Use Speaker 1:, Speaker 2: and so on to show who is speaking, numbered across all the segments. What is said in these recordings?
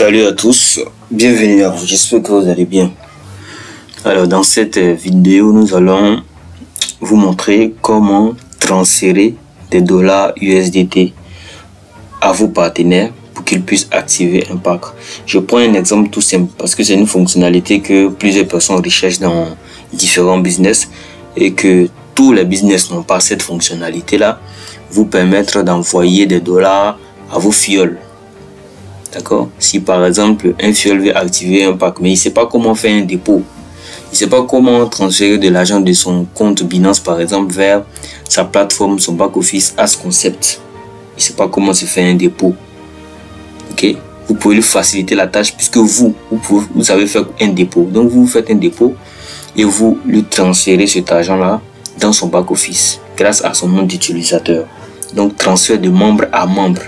Speaker 1: Salut à tous, bienvenue à vous, j'espère que vous allez bien. Alors dans cette vidéo, nous allons vous montrer comment transférer des dollars USDT à vos partenaires pour qu'ils puissent activer un pack. Je prends un exemple tout simple parce que c'est une fonctionnalité que plusieurs personnes recherchent dans différents business et que tous les business n'ont pas cette fonctionnalité là, vous permettre d'envoyer des dollars à vos fioles. D'accord? Si par exemple un fiole veut activer un pack mais il ne sait pas comment faire un dépôt, il ne sait pas comment transférer de l'argent de son compte Binance par exemple vers sa plateforme, son back office As Concept, il ne sait pas comment se faire un dépôt. Ok? Vous pouvez lui faciliter la tâche puisque vous savez faire un dépôt. Donc vous faites un dépôt et vous lui transférez cet argent là dans son back office grâce à son nom d'utilisateur. Donc transfert de membre à membre.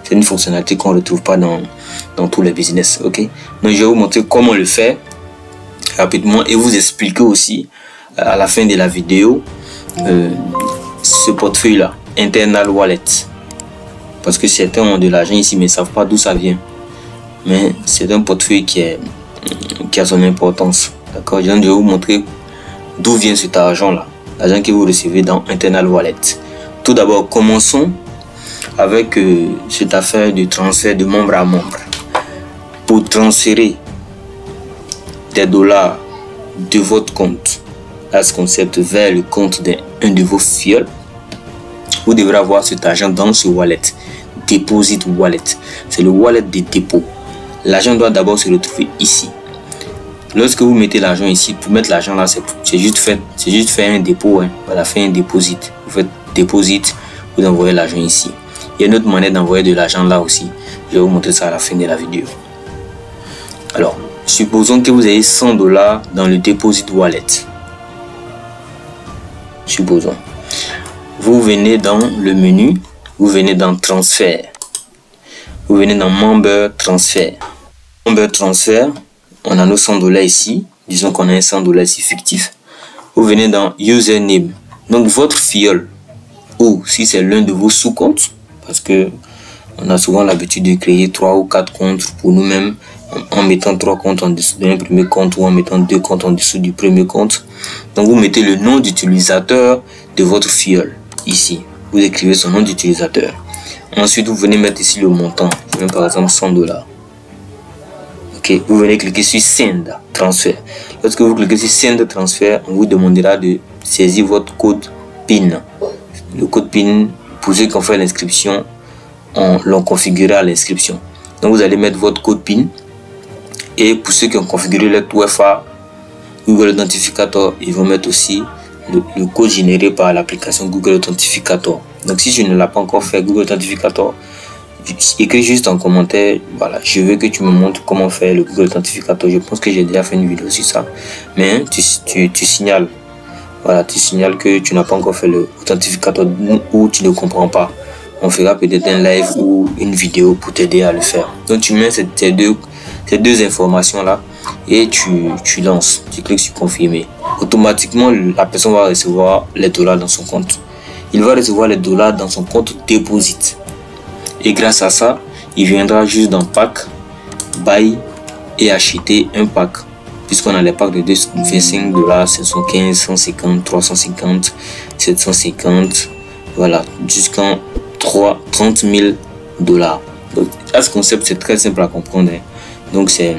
Speaker 1: C'est une fonctionnalité qu'on ne retrouve pas dans tous les business. Ok, donc je vais vous montrer comment le faire rapidement et vous expliquer aussi à la fin de la vidéo ce portefeuille là, Internal Wallet, parce que certains ont de l'argent ici mais ne savent pas d'où ça vient. Mais c'est un portefeuille qui a son importance. D'accord, je vais vous montrer d'où vient cet argent là, l'argent que vous recevez dans Internal Wallet. Tout d'abord, commençons avec cette affaire de transfert de membre à membre. Pour transférer des dollars de votre compte As Concept vers le compte d'un de vos fioles, vous devrez avoir cet argent dans ce wallet. Deposit Wallet, c'est le wallet de dépôt. L'argent doit d'abord se retrouver ici. Lorsque vous mettez l'argent ici, pour mettre l'argent là, c'est juste faire un dépôt. Hein. Voilà, faire un deposit. Vous faites deposit, vous envoyez l'argent ici. Il y a une autre manière d'envoyer de l'argent là aussi. Je vais vous montrer ça à la fin de la vidéo. Alors, supposons que vous ayez 100 dollars dans le Deposit Wallet. Supposons. Vous venez dans le menu, vous venez dans Transfert. Vous venez dans Member Transfer. Member Transfer, on a nos 100 dollars ici. Disons qu'on a un 100 dollars ici fictif. Vous venez dans Username. Donc votre fiole, ou si c'est l'un de vos sous-comptes, parce que on a souvent l'habitude de créer 3 ou 4 comptes pour nous-mêmes en mettant 3 comptes en dessous d'un premier compte ou en mettant 2 comptes en dessous du premier compte. Donc vous mettez le nom d'utilisateur de votre fiole ici. Vous écrivez son nom d'utilisateur. Ensuite vous venez mettre ici le montant. Je mets par exemple 100 dollars. Ok, vous venez cliquer sur Send Transfert. Lorsque vous cliquez sur Send Transfert, on vous demandera de saisir votre code PIN. Le code PIN, pour ceux qui ont fait l'inscription, on l'ont configuré à l'inscription. Donc vous allez mettre votre code PIN. Et pour ceux qui ont configuré le 2FA Google Authentificator, ils vont mettre aussi le code généré par l'application Google Authentificator. Donc si je ne l'ai pas encore fait, Google Authentificator, écris juste en commentaire, voilà, je veux que tu me montres comment faire le Google Authentificator. Je pense que j'ai déjà fait une vidéo sur ça. Mais tu signales. Voilà, tu signales que tu n'as pas encore fait le authentificateur ou tu ne comprends pas. On fera peut-être un live ou une vidéo pour t'aider à le faire. Donc tu mets ces deux informations là et tu lances. Tu cliques sur confirmer. Automatiquement, la personne va recevoir les dollars dans son compte. Il va recevoir les dollars dans son compte Deposit. Et grâce à ça, il viendra juste dans Pack, Buy et acheter un pack. Puisqu'on a les packs de 25 dollars, 715, 150, 350, 750, voilà, jusqu'à 30 000 dollars. Donc, As Concept, c'est très simple à comprendre. Hein. Donc, c'est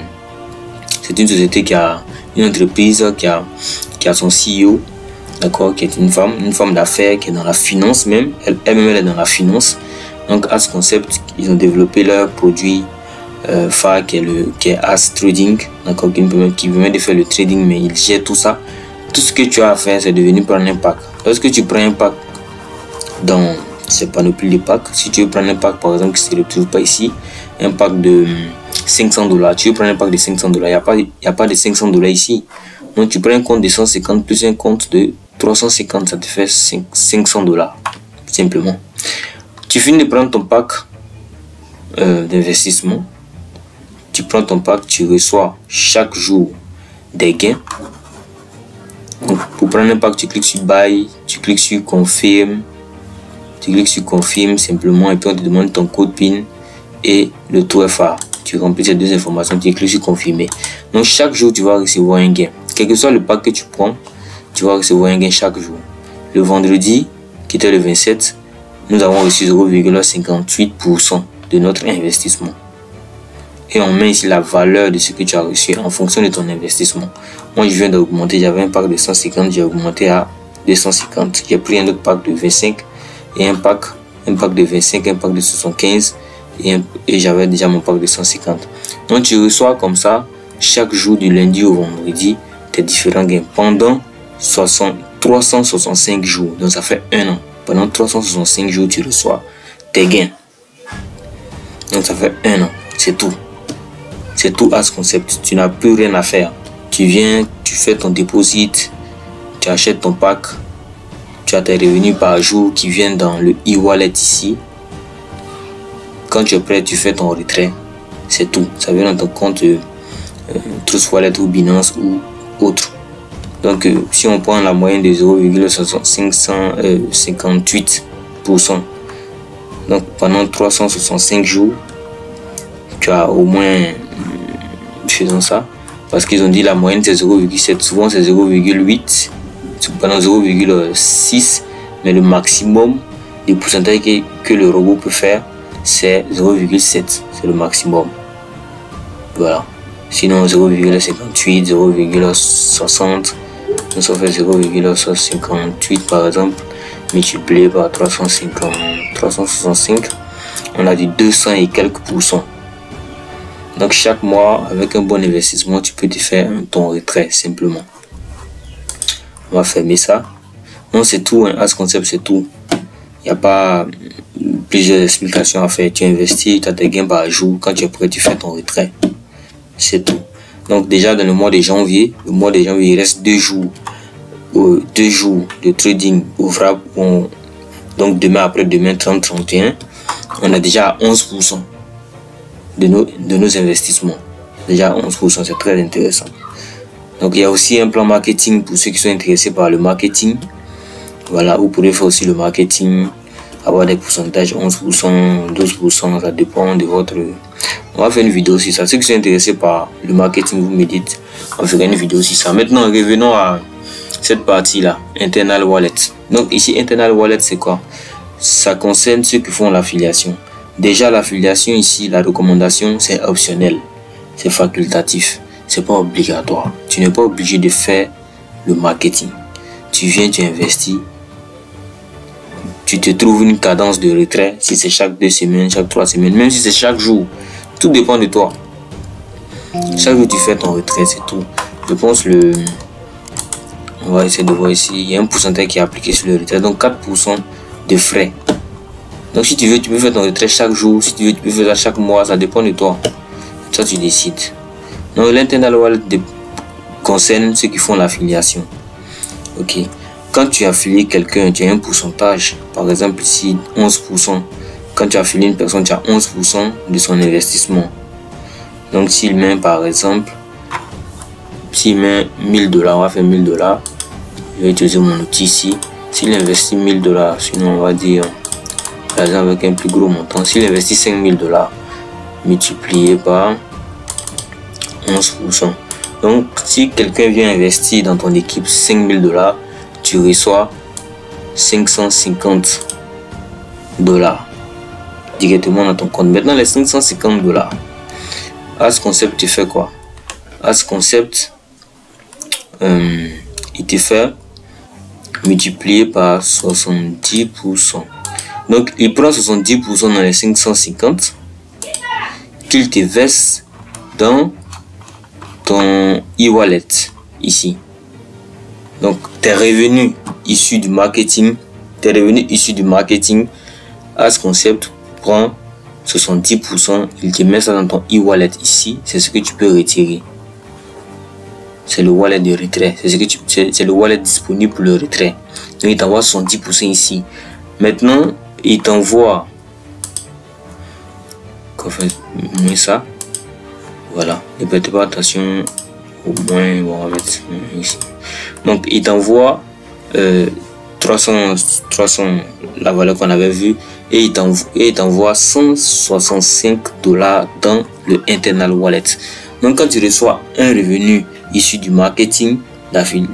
Speaker 1: une société qui a une entreprise qui a son CEO, d'accord, qui est une femme d'affaires qui est dans la finance même. Elle-même, elle est dans la finance. Donc, As Concept, ils ont développé leur produit phare qui est As Trading, d'accord, qui permet de faire le trading, mais il gère tout ça. Tout ce que tu as à faire, c'est de venir prendre un pack. Lorsque tu prends un pack dans ces panoplies de packs, si tu veux prendre un pack par exemple qui ne se retrouve pas ici, un pack de 500 dollars, tu veux prendre un pack de 500 dollars, il n'y a pas de 500 dollars ici. Donc tu prends un compte de 150 plus un compte de 350, ça te fait 500 dollars simplement. Tu finis de prendre ton pack d'investissement. Tu prends ton pack, tu reçois chaque jour des gains. Donc, pour prendre un pack, tu cliques sur Buy, tu cliques sur Confirme, tu cliques sur Confirme simplement et puis on te demande ton code PIN et le 2FA. Tu remplis ces deux informations, tu cliques sur confirmer. Donc chaque jour, tu vas recevoir un gain. Quel que soit le pack que tu prends, tu vas recevoir un gain chaque jour. Le vendredi, qui était le 27, nous avons reçu 0,58% de notre investissement. Et on met ici la valeur de ce que tu as reçu en fonction de ton investissement. Moi, je viens d'augmenter, j'avais un pack de 150, j'ai augmenté à 250. J'ai pris un autre pack de 25 et un pack de 25, un pack de 75 et j'avais déjà mon pack de 150. Donc, tu reçois comme ça chaque jour du lundi au vendredi tes différents gains pendant 365 jours. Donc, ça fait un an. Pendant 365 jours, tu reçois tes gains. Donc, ça fait un an. C'est tout. C'est tout As Concept. Tu n'as plus rien à faire. Tu viens, tu fais ton dépôt, tu achètes ton pack, tu as tes revenus par jour qui viennent dans le e-wallet ici. Quand tu es prêt, tu fais ton retrait. C'est tout. Ça vient dans ton compte Trust Wallet ou Binance ou autre. Donc, si on prend la moyenne de 0,558%, donc pendant 365 jours, tu as au moins, faisons ça, parce qu'ils ont dit la moyenne c'est 0,7, souvent c'est 0,8, pendant 0,6, mais le maximum de pourcentage que le robot peut faire, c'est 0,7, c'est le maximum. Voilà. Sinon 0,58, 0,60, ça fait 0,58 par exemple, multiplié par 365, on a dit 200 et quelques %. Donc chaque mois, avec un bon investissement, tu peux te faire ton retrait simplement. On va fermer ça. Non, c'est tout, As Concept, c'est tout. Il n'y a pas plusieurs explications à faire. Tu investis, tu as des gains par jour. Quand tu es prêt, tu fais ton retrait. C'est tout. Donc déjà dans le mois de janvier, il reste 2 jours. 2 jours de trading ouvrable. Donc demain, après-demain, 30-31, on a déjà 11% de nos investissements. Déjà 11%, c'est très intéressant. Donc il y a aussi un plan marketing pour ceux qui sont intéressés par le marketing. Voilà, vous pourrez faire aussi le marketing, avoir des pourcentages 11%, 12%, ça dépend de votre... On va faire une vidéo sur ça. Ceux qui sont intéressés par le marketing, vous me dites, on fera une vidéo sur ça. Maintenant, revenons à cette partie-là, Internal Wallet. Donc ici, Internal Wallet, c'est quoi? Ça concerne ceux qui font l'affiliation. Déjà, l'affiliation ici, la recommandation, c'est optionnel. C'est facultatif. C'est pas obligatoire. Tu n'es pas obligé de faire le marketing. Tu viens, tu investis. Tu te trouves une cadence de retrait. Si c'est chaque 2 semaines, chaque 3 semaines, même si c'est chaque jour. Tout dépend de toi. Chaque jour, tu fais ton retrait, c'est tout. Je pense on va essayer de voir ici. Il y a un pourcentage qui est appliqué sur le retrait. Donc 4% de frais. Donc si tu veux, tu peux faire ton retrait chaque jour. Si tu veux, tu peux faire ça chaque mois. Ça dépend de toi. Toi, tu décides. Donc l'Internal Wallet concerne ceux qui font l'affiliation. Ok. Quand tu affilies quelqu'un, tu as un pourcentage. Par exemple, ici, 11%. Quand tu affilies une personne, tu as 11% de son investissement. Donc s'il met, par exemple, s'il met 1000 $, on va faire 1000 $. Je vais utiliser mon outil ici. S'il investit 1000 $, sinon on va dire, par exemple avec un plus gros montant, s'il investit 5000 $, multiplié par 11%. Donc si quelqu'un vient investir dans ton équipe 5000 $, tu reçois 550 $ directement dans ton compte. Maintenant les 550 $, As Concept te fait quoi? As Concept il te fait multiplier par 70%. Donc il prend 70% dans les 550 qu'il te verse dans ton e-wallet ici. Donc tes revenus issus du marketing, As Concept prend 70%, il te met ça dans ton e-wallet ici. C'est ce que tu peux retirer. C'est le wallet de retrait. C'est le wallet disponible pour le retrait. Donc il t'envoie 70% ici. Maintenant, il t'envoie ça. Voilà. Ne prêtez pas attention. Au moins, on va mettre ici. Donc il t'envoie 300, la valeur qu'on avait vue, et il t'envoie 165 $ dans le internal wallet. Donc quand tu reçois un revenu issu du marketing,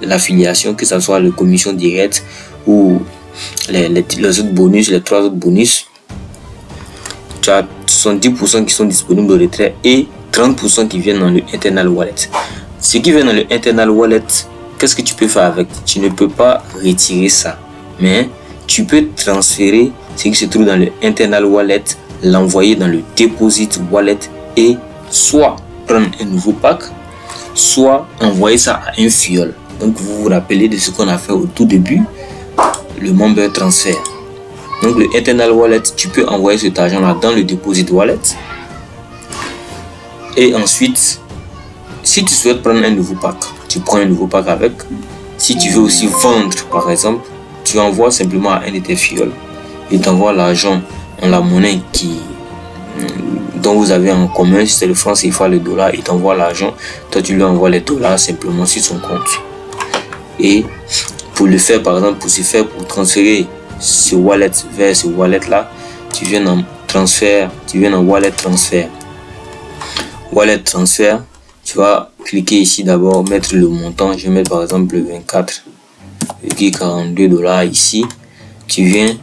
Speaker 1: l'affiliation, que ce soit le commission directe ou les autres bonus, les 3 autres bonus, tu as 70% qui sont disponibles au retrait et 30% qui viennent dans le internal wallet. Ce qui vient dans le internal wallet, qu'est-ce que tu peux faire avec? Tu ne peux pas retirer ça, mais tu peux transférer ce qui se trouve dans le internal wallet, l'envoyer dans le deposit wallet et soit prendre un nouveau pack, soit envoyer ça à un fiole. Donc vous vous rappelez de ce qu'on a fait au tout début, le member transfer. Donc le internal wallet, tu peux envoyer cet argent là dans le deposit wallet. Et ensuite, si tu souhaites prendre un nouveau pack, tu prends un nouveau pack avec. Si tu veux aussi vendre par exemple, tu envoies simplement à un de tes fioles. Il t'envoie l'argent en la monnaie dont vous avez en commun. Si c'est le franc CFA, le dollar, il t'envoie l'argent. Toi tu lui envoies les dollars simplement sur son compte. Et pour le faire par exemple, pour transférer ce wallet vers ce wallet là, tu viens en transfert, tu viens en wallet transfert. Wallet transfert, tu vas cliquer ici d'abord, mettre le montant. Je vais mettre par exemple le 24,42 $ ici. Tu viens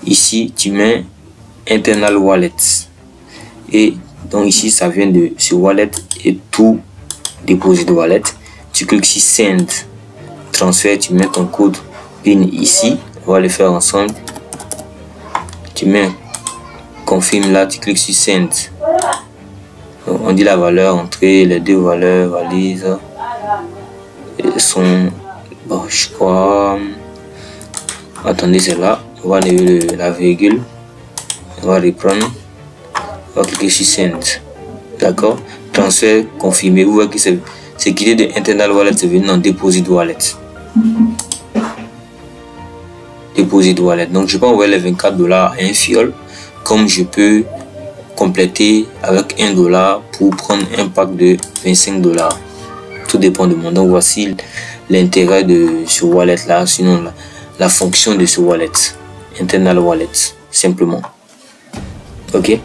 Speaker 1: ici, tu mets internal wallet et donc ici ça vient de ce wallet et tout deposit wallet. Tu cliques sur send transfert, tu mets ton code PIN ici, on va le faire ensemble. Tu mets confirme là, tu cliques sur send. Donc, on dit la valeur entrée, les deux valeurs valises sont bon, je crois, attendez, c'est là. On va enlever la virgule, on va reprendre, on va cliquer sur send, d'accord, transfert confirmé. Vous voyez que c'est quitté de internal wallet, c'est venu dans deposit wallet. Deposit wallet. Donc je peux envoyer les 24 $ à un fiole, comme je peux compléter avec $1 pour prendre un pack de 25 $. Tout dépend de moi. Donc voici l'intérêt de ce wallet là, sinon la fonction de ce wallet, internal wallet, simplement. Ok,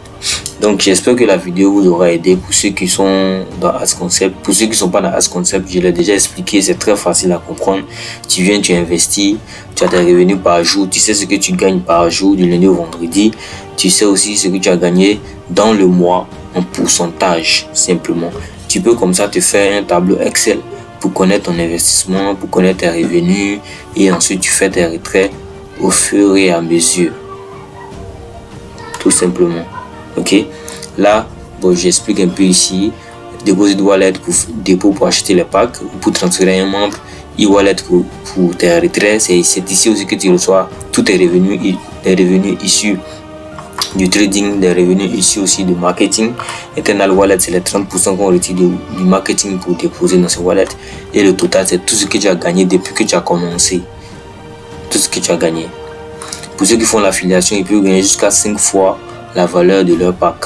Speaker 1: donc j'espère que la vidéo vous aura aidé. Pour ceux qui sont dans AdsConcept, pour ceux qui sont pas dans AdsConcept, je l'ai déjà expliqué, c'est très facile à comprendre. Tu viens, tu investis, tu as tes revenus par jour, tu sais ce que tu gagnes par jour du lundi au vendredi, tu sais aussi ce que tu as gagné dans le mois en pourcentage, simplement. Tu peux comme ça te faire un tableau Excel pour connaître ton investissement, pour connaître tes revenus, et ensuite tu fais tes retraits au fur et à mesure, tout simplement. Ok, là bon, j'explique un peu ici. Deposit wallet pour dépôt, pour acheter les packs, pour transférer un membre. E-wallet pour tes retraits. C'est ici aussi que tu reçois tous tes revenus, les revenus issus du trading, des revenus issus aussi du marketing. Internal wallet, c'est les 30% qu'on retire du marketing pour déposer dans ce wallet. Et le total, c'est tout ce que tu as gagné depuis que tu as commencé. Tout ce que tu as gagné. Pour ceux qui font l'affiliation, ils peuvent gagner jusqu'à 5 fois la valeur de leur pack.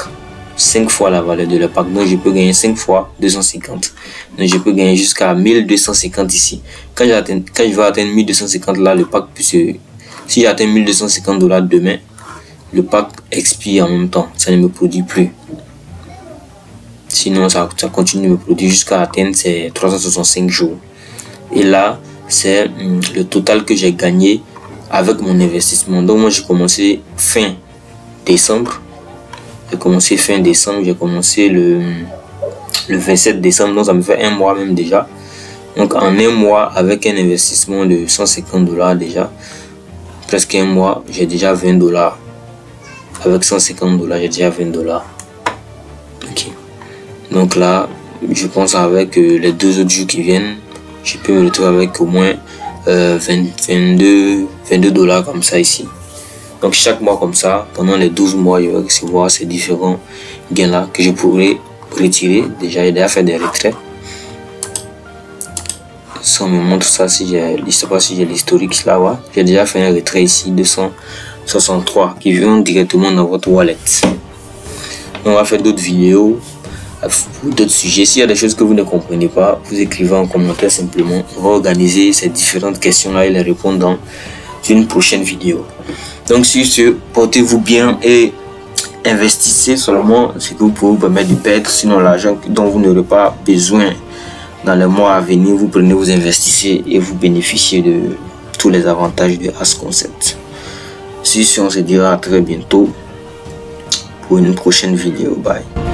Speaker 1: 5 fois la valeur de leur pack. Donc je peux gagner 5 fois 250. Donc je peux gagner jusqu'à 1250 ici. Quand je vais atteindre 1250 là, le pack peut se... Si j'atteins 1250 $ demain, le pack expire en même temps. Ça ne me produit plus. Sinon ça continue de me produire jusqu'à atteindre ces 365 jours. Et là, c'est le total que j'ai gagné avec mon investissement. Donc moi j'ai commencé fin décembre. J'ai commencé le 27 décembre, donc ça me fait un mois même déjà. Donc en un mois, avec un investissement de 150 $ déjà, presque un mois, j'ai déjà 20 $. Avec 150 $, j'ai déjà 20 $. Ok. Donc là, je pense avec les 2 autres jours qui viennent, je peux me retrouver avec au moins 22 $ comme ça ici. Donc chaque mois comme ça, pendant les 12 mois, je vais recevoir ces différents gains là que je pourrais retirer. Déjà, j'ai déjà fait des retraits. Ça me montre ça, si j'ai, je sais pas si j'ai l'historique là, ouais. J'ai déjà fait un retrait ici, 263 qui vont directement dans votre wallet. On va faire d'autres vidéos pour d'autres sujets. S'il y a des choses que vous ne comprenez pas, vous écrivez en commentaire simplement. On va organiser ces différentes questions là et les répondre dans une prochaine vidéo. Donc sur ce, portez-vous bien et investissez seulement ce que vous pouvez vous permettre de perdre, sinon l'argent dont vous n'aurez pas besoin dans les mois à venir, vous prenez, vous investissez et vous bénéficiez de tous les avantages de As Concept. Sur ce, on se dira à très bientôt pour une prochaine vidéo. Bye.